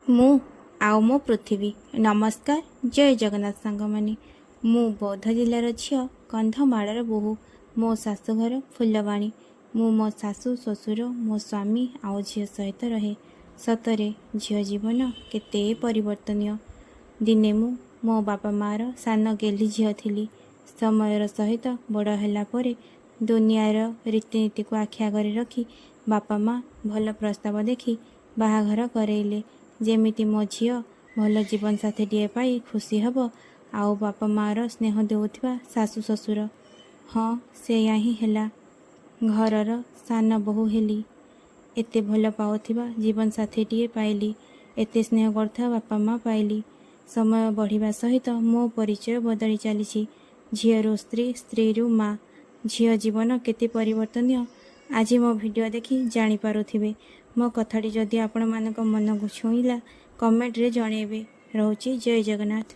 मु आउ मो पृथ्वी नमस्कार जय जगन्नाथ सांग मानी मु बौद्ध जिलार झील कंधमाड़र बोहू मो शाशुघर फुलवाणी मु मो शाशु शशुर मो स्वामी आउ झील सहित रहे। सतरे झील जीवन केते परिवर्तनीय। दिने मु मो बापा मार सान गेली झील थिली। समयर सहित बड़ होला परे दुनियार रीतिनीति को आखि आगरे रखी बापा माँ भल प्रस्ताव देखी बाहाघर करेइले। जेमिति मो झील भल जीवन साथीटे पाई खुशी हब आउ बापा मार स्नेह देउथिबा शाशु शशुर। हाँ सेया ही हेला। घरर सान बहु हेली। एते भल पाउथिबा जीवन साथीटे पाइली। एते स्नेह करथुवा बापा माँ पाइली। समय बढ़िबा सहित मो परिचय बदली चलीछि। झीलरू स्त्री, स्त्रीरू माँ। झील जीवन केते परिवर्तनीय आज मो वीडियो देखि जानि पारुथिबे। मो कथाटी जदि आपण मानक मन को छुईला कमेंट रे जणेबे। रहूछि जय जगन्नाथ।